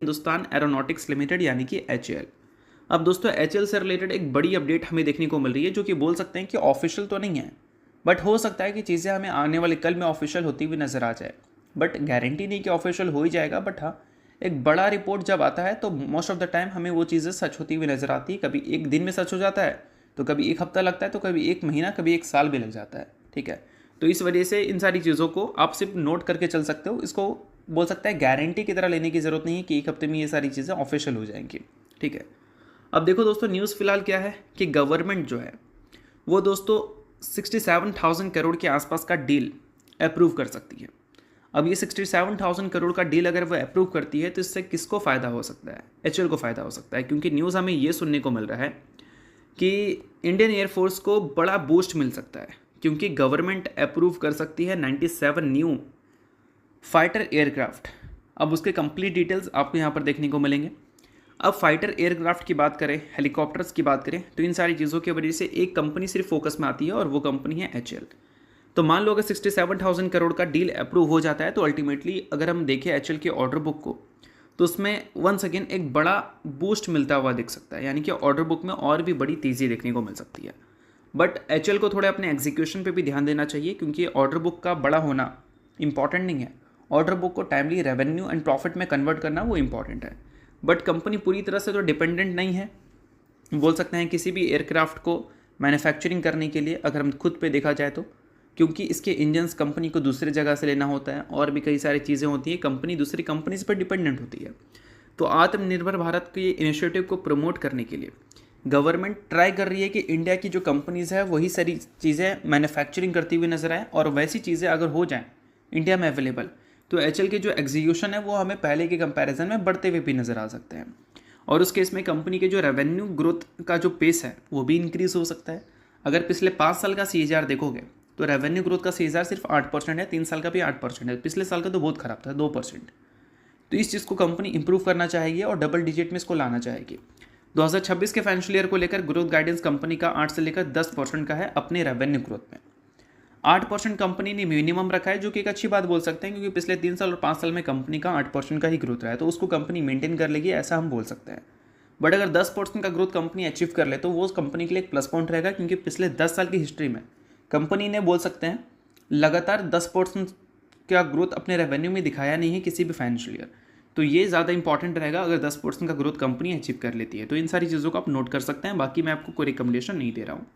Hindustan aeronautics limited यानी कि HAL। अब दोस्तों HAL से रिलेटेड एक बड़ी अपडेट हमें देखने को मिल रही है, जो कि बोल सकते हैं कि ऑफिशियल तो नहीं है, बट हो सकता है कि चीज़ें हमें आने वाले कल में ऑफिशियल होती हुई नज़र आ जाए। बट गारंटी नहीं कि ऑफिशियल हो ही जाएगा, बट हाँ, एक बड़ा रिपोर्ट जब आता है तो मोस्ट ऑफ द टाइम हमें वो चीज़ें सच होती हुई नज़र आती है। कभी एक दिन में सच हो जाता है, तो कभी एक हफ्ता लगता है, तो कभी एक महीना, कभी एक साल भी लग जाता है। ठीक है, तो इस वजह से इन सारी चीज़ों को आप सिर्फ नोट करके चल सकते हो। इसको बोल सकते हैं गारंटी की तरह लेने की ज़रूरत नहीं है कि एक हफ्ते में ये सारी चीज़ें ऑफिशियल हो जाएंगी। ठीक है, अब देखो दोस्तों, न्यूज़ फिलहाल क्या है कि गवर्नमेंट जो है वो दोस्तों 67,000 करोड़ के आसपास का डील अप्रूव कर सकती है। अब ये 67,000 करोड़ का डील अगर वो अप्रूव करती है तो इससे किसको फ़ायदा हो सकता है? HAL को फ़ायदा हो सकता है, क्योंकि न्यूज़ हमें ये सुनने को मिल रहा है कि इंडियन एयरफोर्स को बड़ा बूस्ट मिल सकता है, क्योंकि गवर्नमेंट अप्रूव कर सकती है 97 न्यू फाइटर एयरक्राफ्ट। अब उसके कंप्लीट डिटेल्स आपको यहाँ पर देखने को मिलेंगे। अब फाइटर एयरक्राफ्ट की बात करें, हेलीकॉप्टर्स की बात करें, तो इन सारी चीज़ों की वजह से एक कंपनी सिर्फ फोकस में आती है और वो कंपनी है HAL। तो मान लो अगर 67,000 करोड़ का डील अप्रूव हो जाता है तो अल्टीमेटली अगर हम देखें HAL के ऑर्डर बुक को, तो उसमें वंस अगेन एक बड़ा बूस्ट मिलता हुआ दिख सकता है, यानी कि ऑर्डर बुक में और भी बड़ी तेज़ी देखने को मिल सकती है। बट HAL को थोड़े अपने एग्जीक्यूशन पे भी ध्यान देना चाहिए, क्योंकि ऑर्डर बुक का बड़ा होना इंपॉर्टेंट नहीं है। ऑर्डर बुक को टाइमली रेवेन्यू एंड प्रॉफिट में कन्वर्ट करना वो इंपॉर्टेंट है। बट कंपनी पूरी तरह से तो डिपेंडेंट नहीं है, बोल सकते हैं, किसी भी एयरक्राफ्ट को मैन्युफैक्चरिंग करने के लिए, अगर हम खुद पे देखा जाए तो, क्योंकि इसके इंजन्स कंपनी को दूसरी जगह से लेना होता है और भी कई सारी चीज़ें होती हैं, कंपनी दूसरी कंपनीज पर डिपेंडेंट होती है। तो आत्मनिर्भर भारत के इनिशिएटिव को प्रमोट करने के लिए गवर्नमेंट ट्राई कर रही है कि इंडिया की जो कंपनीज़ है वही सारी चीज़ें मैन्युफैक्चरिंग करती हुई नजर आए, और वैसी चीज़ें अगर हो जाएँ इंडिया में अवेलेबल, तो HAL के जो एग्जीक्यूशन है वो हमें पहले के कंपैरिजन में बढ़ते हुए भी नज़र आ सकते हैं। और उस केस में कंपनी के जो रेवेन्यू ग्रोथ का जो पेस है वो भी इंक्रीज़ हो सकता है। अगर पिछले 5 साल का CAGR देखोगे तो रेवेन्यू ग्रोथ का CAGR सिर्फ 8% है, 3 साल का भी 8% है, पिछले साल का तो बहुत ख़राब था 2%। तो इस चीज़ को कंपनी इंप्रूव करना चाहेगी और डबल डिजिट में इसको लाना चाहेगी। 2026 के फाइनेंशियल ईयर को लेकर ग्रोथ गाइडेंस कंपनी का 8 से लेकर 10% का है अपने रेवेन्यू ग्रोथ में। 8% कंपनी ने मिनिमम रखा है, जो कि एक अच्छी बात बोल सकते हैं, क्योंकि पिछले 3 साल और 5 साल में कंपनी का 8% का ही ग्रोथ रहा है, तो उसको कंपनी मेंटेन कर लेगी, ऐसा हम बोल सकते हैं। बट अगर 10% का ग्रोथ कंपनी अचीव कर ले तो वो कंपनी के लिए एक प्लस पॉइंट रहेगा, क्योंकि पिछले 10 साल की हिस्ट्री में कंपनी ने, बोल सकते हैं, लगातार 10% का ग्रोथ अपने रेवेन्यू में दिखाया नहीं है किसी भी फाइनेंशियल ईयर। तो ये ज़्यादा इंपॉर्टेंट रहेगा अगर 10% का ग्रोथ कंपनी अचीव कर लेती है। तो इन सारी चीज़ों को आप नोट कर सकते हैं, बाकी मैं आपको कोई रिकमेंडेशन नहीं दे रहा हूँ।